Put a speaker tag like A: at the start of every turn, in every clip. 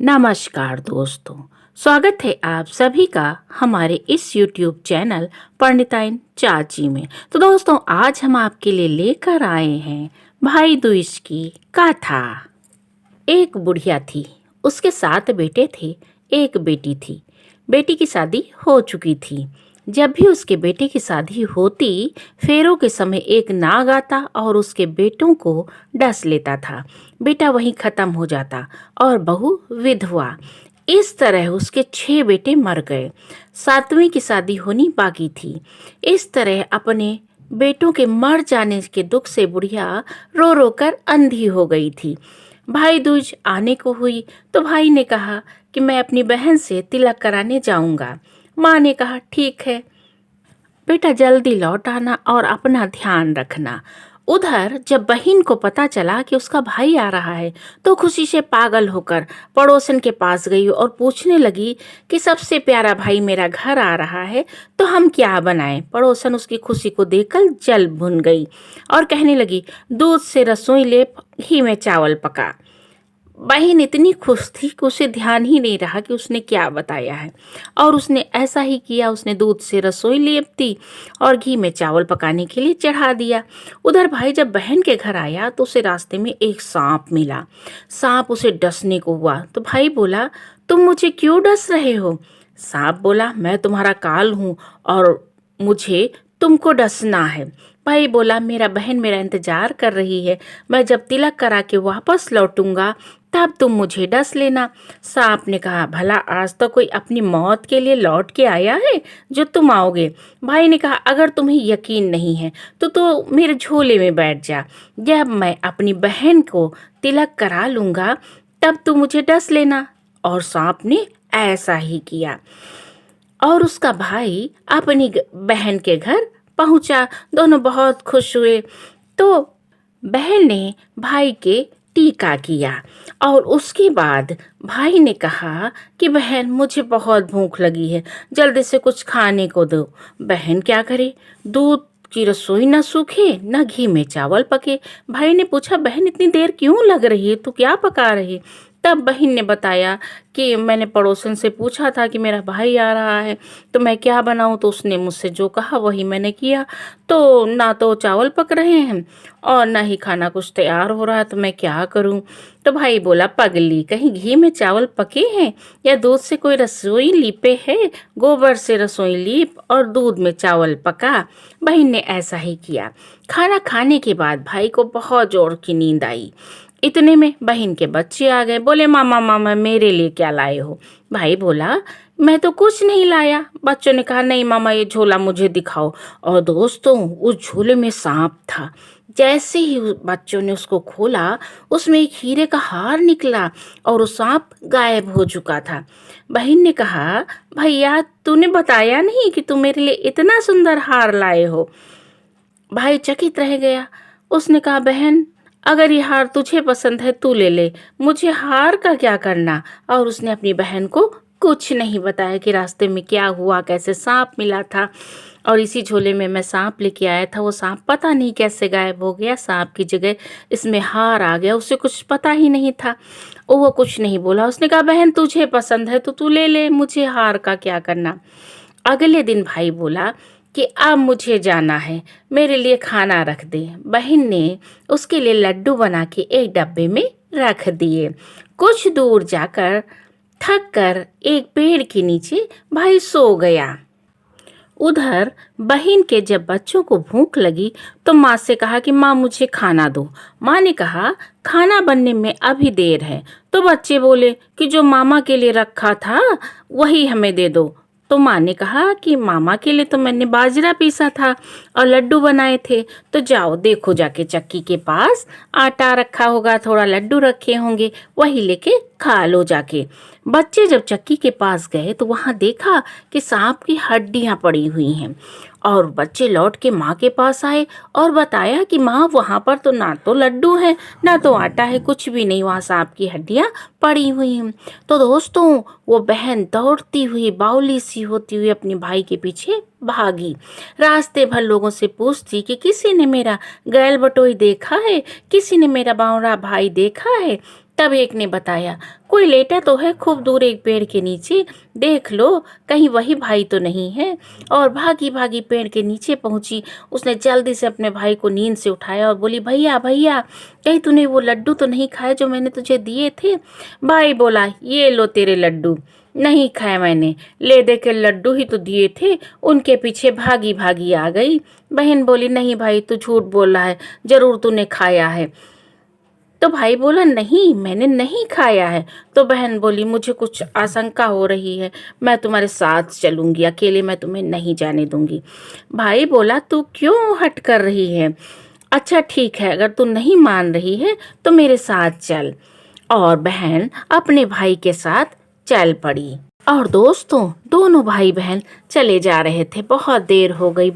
A: नमस्कार दोस्तों, स्वागत है आप सभी का हमारे इस YouTube चैनल पंडिताइन चाची में। तो दोस्तों, आज हम आपके लिए लेकर आए हैं भाई दूज की कथा। एक बुढ़िया थी, उसके 7 बेटे थे, एक बेटी थी। बेटी की शादी हो चुकी थी। जब भी उसके बेटे की शादी होती, फेरों के समय एक नाग आता और उसके बेटों को डस लेता था। बेटा वहीं खत्म हो जाता और बहू विधवा। इस तरह उसके 6 बेटे मर गए। 7वीं की शादी होनी बाकी थी। इस तरह अपने बेटों के मर जाने के दुख से बुढ़िया रो रो कर अंधी हो गई थी। भाई दूज आने को हुई तो भाई ने कहा कि मैं अपनी बहन से तिलक कराने जाऊंगा। माँ ने कहा ठीक है बेटा, जल्दी लौट आना और अपना ध्यान रखना। उधर जब बहन को पता चला कि उसका भाई आ रहा है तो खुशी से पागल होकर पड़ोसन के पास गई और पूछने लगी कि सबसे प्यारा भाई मेरा घर आ रहा है तो हम क्या बनाएं। पड़ोसन उसकी खुशी को देखकर जल भुन गई और कहने लगी, दूध से रसोई ले, घी में चावल पका। बहन इतनी खुश थी कि उसे ध्यान ही नहीं रहा कि उसने क्या बताया है और उसने ऐसा ही किया। उसने दूध से रसोई लेप दी और घी में चावल पकाने के लिए चढ़ा दिया। उधर भाई जब बहन के घर आया तो उसे रास्ते में एक सांप मिला। सांप उसे डसने को हुआ तो भाई बोला, तुम मुझे क्यों डस रहे हो? सांप बोला, मैं तुम्हारा काल हूँ और मुझे तुमको डसना है। भाई बोला, मेरा बहन मेरा इंतजार कर रही है, मैं जब तिलक करा के वापस लौटूंगा तब तुम मुझे डस लेना। सांप ने कहा, भला आज तो कोई अपनी मौत के लिए लौट के आया है जो तुम आओगे? भाई ने कहा, अगर तुम्हें यकीन नहीं है तो मेरे झोले में बैठ जा। जब मैं अपनी बहन को तिलक करा लूंगा तब तुम मुझे डस लेना। और सांप ने ऐसा ही किया और उसका भाई अपनी बहन के घर पहुंचा। दोनों बहुत खुश हुए। तो बहन ने भाई के टीका किया और उसके बाद भाई ने कहा कि बहन मुझे बहुत भूख लगी है, जल्दी से कुछ खाने को दो। बहन क्या करे, दूध की रसोई न सूखे न घी में चावल पके। भाई ने पूछा, बहन इतनी देर क्यों लग रही है, तू क्या पका रही? तब बहन ने बताया कि मैंने पड़ोसन से पूछा था कि मेरा भाई आ रहा है तो मैं क्या बनाऊं, तो उसने मुझसे जो कहा वही मैंने किया। तो ना तो चावल पक रहे हैं और ना ही खाना कुछ तैयार हो रहा है, तो मैं क्या करूं? तो भाई बोला, पगली, कहीं घी में चावल पके हैं या दूध से कोई रसोई लीपे है? गोबर से रसोई लीप और दूध में चावल पका। बहन ने ऐसा ही किया। खाना खाने के बाद भाई को बहुत जोर की नींद आई। इतने में बहन के बच्चे आ गए। बोले, मामा मामा मेरे लिए क्या लाए हो? भाई बोला, मैं तो कुछ नहीं लाया। बच्चों ने कहा, नहीं मामा, ये झोला मुझे दिखाओ। और दोस्तों, उस झोले में सांप था। जैसे ही बच्चों ने उसको खोला, उसमें एक हीरे का हार निकला और वो सांप गायब हो चुका था। बहन ने कहा, भैया तूने बताया नहीं कि तू मेरे लिए इतना सुंदर हार लाए हो? भाई चकित रह गया। उसने कहा, बहन अगर ये हार तुझे पसंद है तू ले ले, मुझे हार का क्या करना? और उसने अपनी बहन को कुछ नहीं बताया कि रास्ते में क्या हुआ, कैसे सांप मिला था और इसी झोले में मैं सांप लेके आया था। वो सांप पता नहीं कैसे गायब हो गया, सांप की जगह इसमें हार आ गया। उसे कुछ पता ही नहीं था। वो कुछ नहीं बोला। उसने कहा, बहन तुझे पसंद है तो तू ले ले, मुझे हार का क्या करना? अगले दिन भाई बोला कि अब मुझे जाना है, मेरे लिए खाना रख दे। बहन ने उसके लिए लड्डू बना के एक डब्बे में रख दिए। कुछ दूर जाकर थक कर एक पेड़ के नीचे भाई सो गया। उधर बहन के जब बच्चों को भूख लगी तो माँ से कहा कि माँ मुझे खाना दो। माँ ने कहा, खाना बनने में अभी देर है। तो बच्चे बोले कि जो मामा के लिए रखा था वही हमें दे दो। तो माँ ने कहा कि मामा के लिए तो मैंने बाजरा पीसा था और लड्डू बनाए थे, तो जाओ देखो जाके चक्की के पास आटा रखा होगा, थोड़ा लड्डू रखे होंगे, वही लेके खा लो जाके। बच्चे जब चक्की के पास गए तो वहां देखा कि सांप की हड्डियां पड़ी हुई हैं और बच्चे लौट के माँ के पास आए और बताया कि माँ वहां पर तो ना तो लड्डू है ना तो आटा है, कुछ भी नहीं, वहां सांप की हड्डियां पड़ी हुई हैं। तो दोस्तों, वो बहन दौड़ती हुई बावली सी होती हुई अपने भाई के पीछे भागी। रास्ते भर लोगों से पूछती कि किसी ने मेरा गैल बटोई देखा है, किसी ने मेरा बावड़ा भाई देखा है? तब एक ने बताया, कोई लेटा तो है खूब दूर एक पेड़ के नीचे, देख लो कहीं वही भाई तो नहीं है। और भागी भागी पेड़ के नीचे पहुंची। उसने जल्दी से अपने भाई को नींद से उठाया और बोली, भैया भैया, कहीं तूने वो लड्डू तो नहीं खाए जो मैंने तुझे दिए थे? भाई बोला, ये लो तेरे लड्डू। नहीं खाए मैंने, ले दे के लड्डू ही तो दिए थे, उनके पीछे भागी भागी आ गई। बहन बोली, नहीं भाई तू झूठ बोल रहा है, जरूर तूने खाया है। तो भाई बोला, नहीं मैंने नहीं खाया है। तो बहन बोली, मुझे कुछ आशंका हो रही है, मैं तुम्हारे साथ चलूंगी, अकेले मैं तुम्हें नहीं जाने दूंगी। भाई बोला, तू क्यों हट कर रही है? अच्छा ठीक है, अगर तू नहीं मान रही है तो मेरे साथ चल। और बहन अपने भाई के साथ चल पड़ी। और दोस्तों, दोनों भाई बहन चले जा रहे थे। बहुत देर हो गई।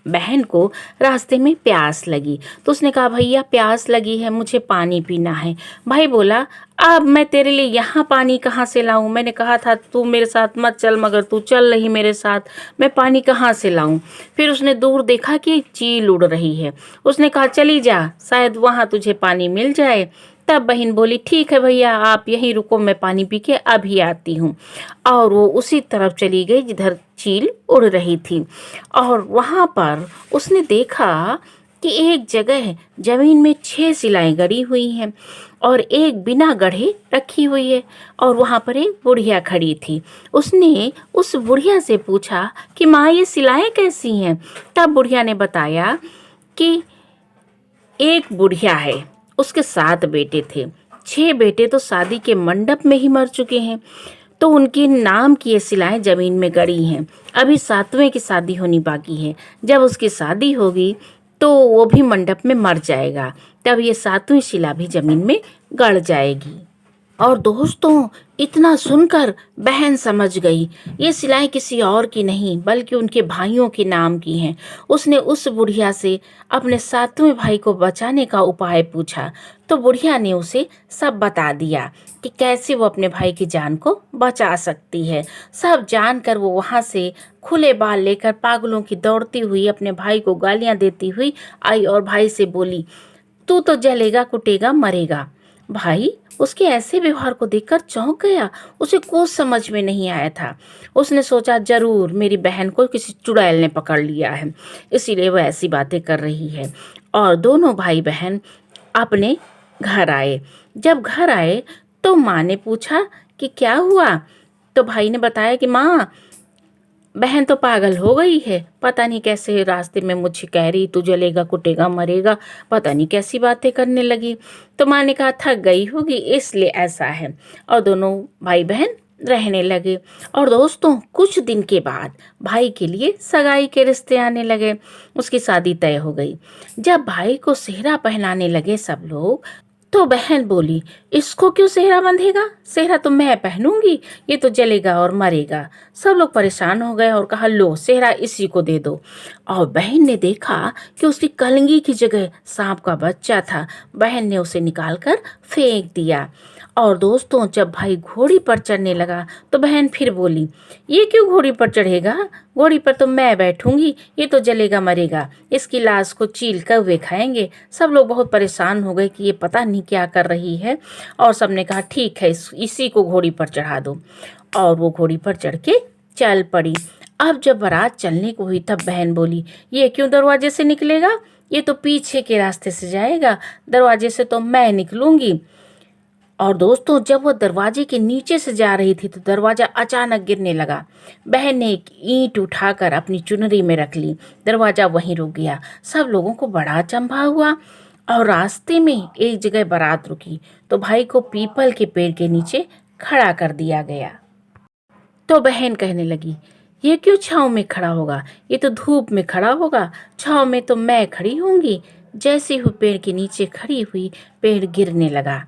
A: बहन को रास्ते में प्यास लगी तो उसने कहा, भैया प्यास लगी है, मुझे पानी पीना है। भाई बोला, अब मैं तेरे लिए यहाँ पानी कहाँ से लाऊं? मैंने कहा था तू मेरे साथ मत चल, मगर तू चल रही मेरे साथ, मैं पानी कहाँ से लाऊं? फिर उसने दूर देखा कि एक चील उड़ रही है। उसने कहा, चली जा, शायद वहाँ तुझे पानी मिल जाए। तब बहन बोली, ठीक है भैया, आप यहीं रुको, मैं पानी पी के अभी आती हूँ। और वो उसी तरफ चली गई जिधर चील उड़ रही थी। और वहाँ पर उसने देखा कि एक जगह जमीन में 6 सिलाएं गड़ी हुई हैं और एक बिना गढ़े रखी हुई है। और वहाँ पर एक बुढ़िया खड़ी थी। उसने उस बुढ़िया से पूछा कि माँ, ये सिलाएं कैसी हैं? तब बुढ़िया ने बताया कि एक बुढ़िया है, उसके 7 बेटे थे। 6 बेटे तो शादी के मंडप में ही मर चुके हैं, तो उनके नाम की ये सिलाएं जमीन में गड़ी हैं। अभी 7वें की शादी होनी बाकी है। जब उसकी शादी होगी तो वो भी मंडप में मर जाएगा, तब ये 7वीं शिला भी जमीन में गड़ जाएगी। और दोस्तों, इतना सुनकर बहन समझ गई, ये सिलाई किसी और की नहीं बल्कि उनके भाइयों के नाम की हैं। उसने उस बुढ़िया से अपने 7वें भाई को बचाने का उपाय पूछा तो बुढ़िया ने उसे सब बता दिया कि कैसे वो अपने भाई की जान को बचा सकती है। सब जानकर वो वहाँ से खुले बाल लेकर पागलों की दौड़ती हुई अपने भाई को गालियां देती हुई आई और भाई से बोली, तू तो जलेगा कुटेगा मरेगा। भाई उसके ऐसे व्यवहार को देखकर चौंक गया। उसे कुछ समझ में नहीं आया था। उसने सोचा, जरूर मेरी बहन को किसी चुड़ैल ने पकड़ लिया है, इसीलिए वह ऐसी बातें कर रही है। और दोनों भाई बहन अपने घर आए। जब घर आए तो माँ ने पूछा कि क्या हुआ? तो भाई ने बताया कि माँ, बहन तो पागल हो गई है, पता नहीं कैसे रास्ते में मुझे कह रही तू जलेगा कुटेगा मरेगा, पता नहीं कैसी बातें करने लगी। तो माँ ने कहा, थक गई होगी इसलिए ऐसा है। और दोनों भाई बहन रहने लगे। और दोस्तों, कुछ दिन के बाद भाई के लिए सगाई के रिश्ते आने लगे। उसकी शादी तय हो गई। जब भाई को सेहरा पहनाने लगे सब लोग, तो बहन बोली, इसको क्यों सेहरा बंधेगा? सेहरा तो मैं पहनूंगी, ये तो जलेगा और मरेगा। सब लोग परेशान हो गए और कहा, लो सेहरा इसी को दे दो। और बहन ने देखा कि उसकी कलंगी की जगह सांप का बच्चा था। बहन ने उसे निकालकर फेंक दिया। और दोस्तों, जब भाई घोड़ी पर चढ़ने लगा तो बहन फिर बोली, ये क्यों घोड़ी पर चढ़ेगा? घोड़ी पर तो मैं बैठूंगी, ये तो जलेगा मरेगा, इसकी लाश को चील कौवे खाएंगे। सब लोग बहुत परेशान हो गए कि ये पता नहीं क्या कर रही है। और सबने कहा, ठीक है, इसी को घोड़ी पर चढ़ा दो। और वो घोड़ी पर चढ़ के चल पड़ी। अब जब बारात चलने को हुई तब बहन बोली, ये क्यों दरवाजे से निकलेगा? ये तो पीछे के रास्ते से जाएगा, दरवाजे से तो मैं निकलूंगी। और दोस्तों, जब वो दरवाजे के नीचे से जा रही थी तो दरवाजा अचानक गिरने लगा। बहन ने एक ईंट उठाकर अपनी चुनरी में रख ली। दरवाजा वहीं रुक गया। सब लोगों को बड़ा अचंभा हुआ। और रास्ते में एक जगह बारात रुकी तो भाई को पीपल के पेड़ के नीचे खड़ा कर दिया गया। तो बहन कहने लगी, ये क्यों छाँव में खड़ा होगा? ये तो धूप में खड़ा होगा, छाँव में तो मैं खड़ी होंगी। जैसे ही पेड़ के नीचे खड़ी हुई, पेड़ गिरने लगा।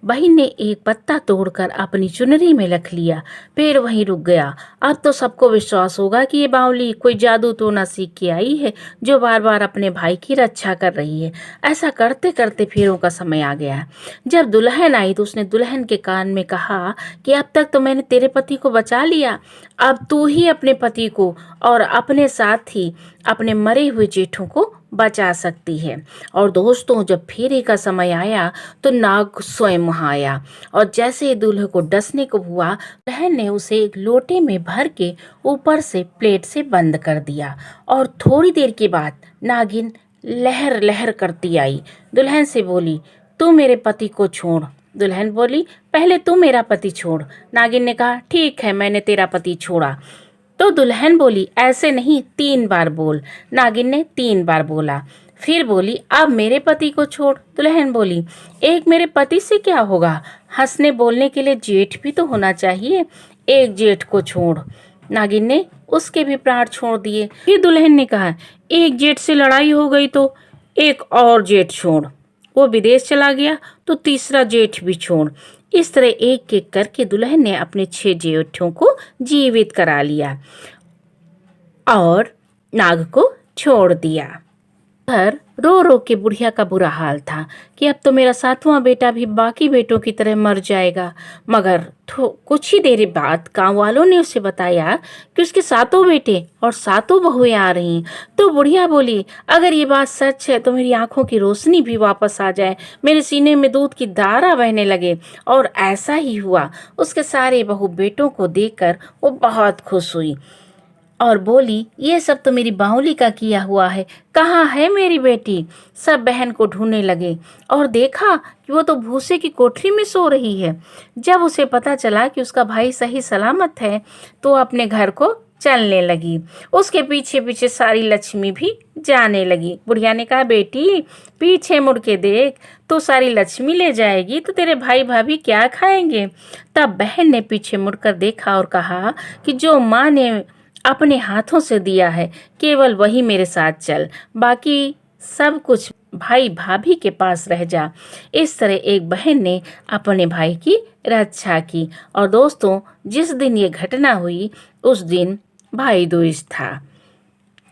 A: बहन ने एक पत्ता तोड़कर अपनी चुनरी में रख लिया। पेड़ वहीं रुक गया। अब तो सबको विश्वास होगा कि ये बावली कोई जादू तो ना सीख के आई है, जो बार बार अपने भाई की रक्षा कर रही है। ऐसा करते करते फेरों का समय आ गया। जब दुल्हन आई तो उसने दुल्हन के कान में कहा कि अब तक तो मैंने तेरे पति को बचा लिया, अब तू ही अपने पति को और अपने साथ ही अपने मरे हुए जेठों को बचा सकती है। और दोस्तों, जब फेरे का समय आया तो नाग स्वयं वहां आया और जैसे ही दूल्हे को डसने को हुआ, दुल्हन ने उसे एक लोटे में भर के ऊपर से प्लेट से बंद कर दिया। और थोड़ी देर के बाद नागिन लहर लहर करती आई, दुल्हन से बोली, तू मेरे पति को छोड़। दुल्हन बोली, पहले तू मेरा पति छोड़। नागिन ने कहा, ठीक है, मैंने तेरा पति छोड़ा। तो दुल्हन बोली, ऐसे नहीं, 3 बार बोल। नागिन ने 3 बार बोला। फिर बोली, अब मेरे पति को छोड़। दुल्हन बोली, एक मेरे पति से क्या होगा, हंसने बोलने के लिए जेठ भी तो होना चाहिए, एक जेठ को छोड़। नागिन ने उसके भी प्राण छोड़ दिए। फिर दुल्हन ने कहा, एक जेठ से लड़ाई हो गई तो एक और जेठ छोड़। वो विदेश चला गया तो तीसरा जेठ भी छोड़। इस तरह एक एक करके दुल्हन ने अपने 6 जेठों को जीवित करा लिया और नाग को छोड़ दिया। घर रो रो के बुढ़िया का बुरा हाल था कि अब तो मेरा 7वां बेटा भी बाकी बेटों की तरह मर जाएगा। मगर कुछ ही देर बाद गांव वालों ने उसे बताया कि उसके 7 बेटे और 7 बहुएं आ रही। तो बुढ़िया बोली, अगर ये बात सच है तो मेरी आंखों की रोशनी भी वापस आ जाए, मेरे सीने में दूध की धारा बहने लगे। और ऐसा ही हुआ। उसके सारे बहू बेटों को देखकर वो बहुत खुश हुई और बोली, ये सब तो मेरी बाउली का किया हुआ है, कहाँ है मेरी बेटी। सब बहन को ढूंढने लगे और देखा कि वो तो भूसे की कोठरी में सो रही है। जब उसे पता चला कि उसका भाई सही सलामत है तो अपने घर को चलने लगी। उसके पीछे पीछे सारी लक्ष्मी भी जाने लगी। बुढ़िया ने कहा, बेटी पीछे मुड़ के देख, तो सारी लक्ष्मी ले जाएगी तो तेरे भाई भाभी क्या खाएंगे। तब बहन ने पीछे मुड़कर देखा और कहा कि जो माँ ने अपने हाथों से दिया है केवल वही मेरे साथ चल, बाकी सब कुछ भाई भाभी के पास रह जा। इस तरह एक बहन ने अपने भाई की रक्षा की। और दोस्तों, जिस दिन ये घटना हुई उस दिन भाई दूज था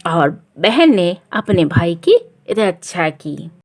A: और बहन ने अपने भाई की रक्षा की।